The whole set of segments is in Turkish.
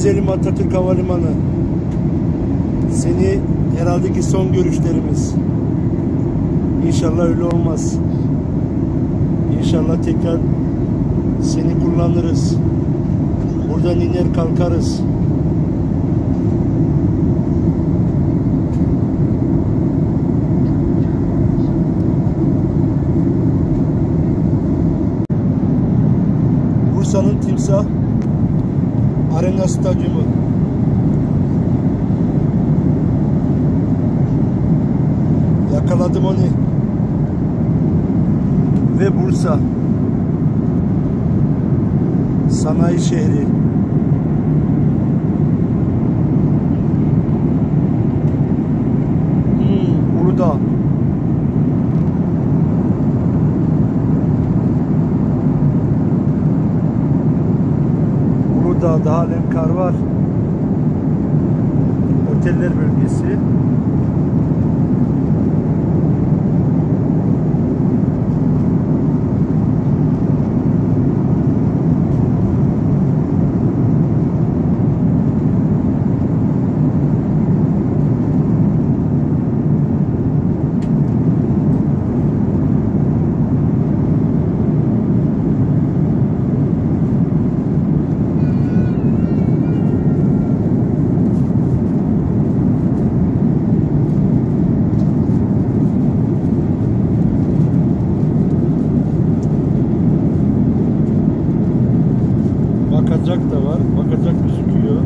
Güzelim Atatürk Havalimanı. Seni herhalde ki son görüşlerimiz. İnşallah öyle olmaz. İnşallah tekrar seni kullanırız. Buradan iner kalkarız. Bursa'nın Timsah Arena Stadyumu. Yakaladım onu. Ve Bursa sanayi şehri. Uludağ. Uludağ'da halen kar var. Oteller bölgesi. Bakacak da var. Bakacak gözüküyor.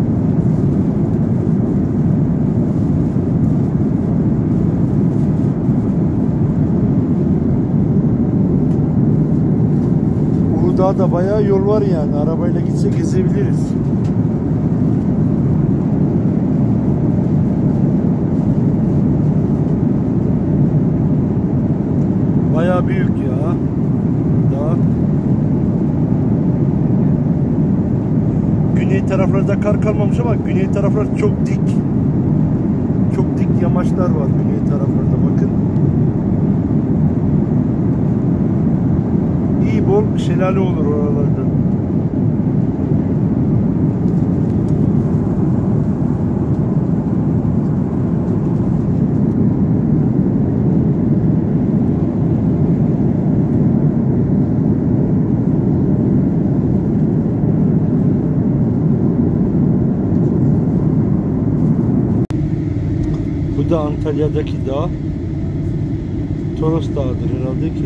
Uludağ'da bayağı yol var yani. Arabayla gitsek gezebiliriz. Bayağı büyük ya. Daha güney taraflarda kar kalmamış ama güney taraflar çok dik. Çok dik yamaçlar var güney taraflarda, bakın. İyi bol şelale olur oralarda. Bu da Antalya'daki dağ. Toros Dağı'dır herhalde ki.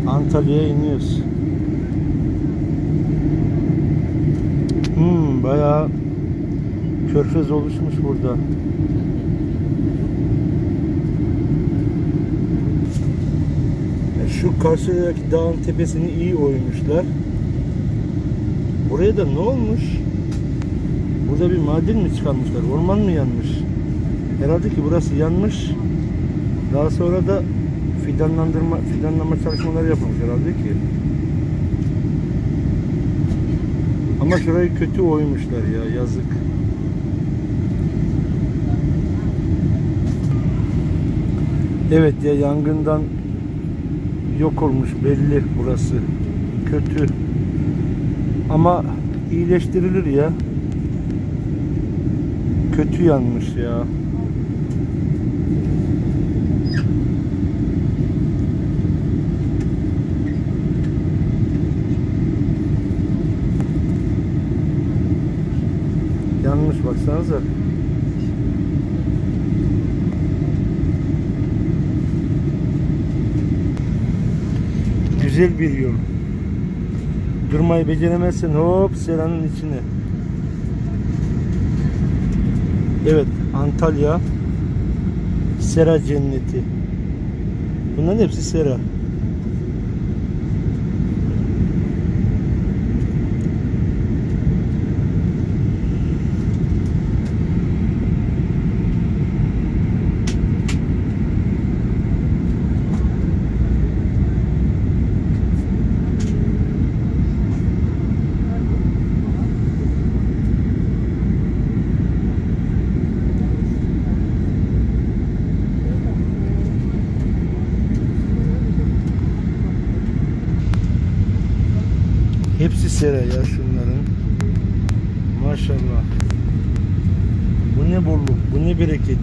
Antalya'ya iniyoruz. Bayağı körfez oluşmuş burada. Şu karşıdaki dağın tepesini iyi oymuşlar. Buraya da ne olmuş? Burada bir maden mi çıkarmışlar? Orman mı yanmış? Herhalde ki burası yanmış. Daha sonra da fidanlama çalışmaları yapılmış herhalde ki. Ama şurayı kötü oymuşlar ya, yazık. Evet ya, yangından yok olmuş belli burası. Kötü. Ama iyileştirilir ya. Kötü yanmış ya. Yanmış, baksanıza. Güzel bir yol. Durmayı beceremezsen hop seranın içine. Evet, Antalya sera cenneti. Bunların hepsi sera. Hepsi sera ya şunların. Maşallah. Bu ne bolluk, bu ne bereket.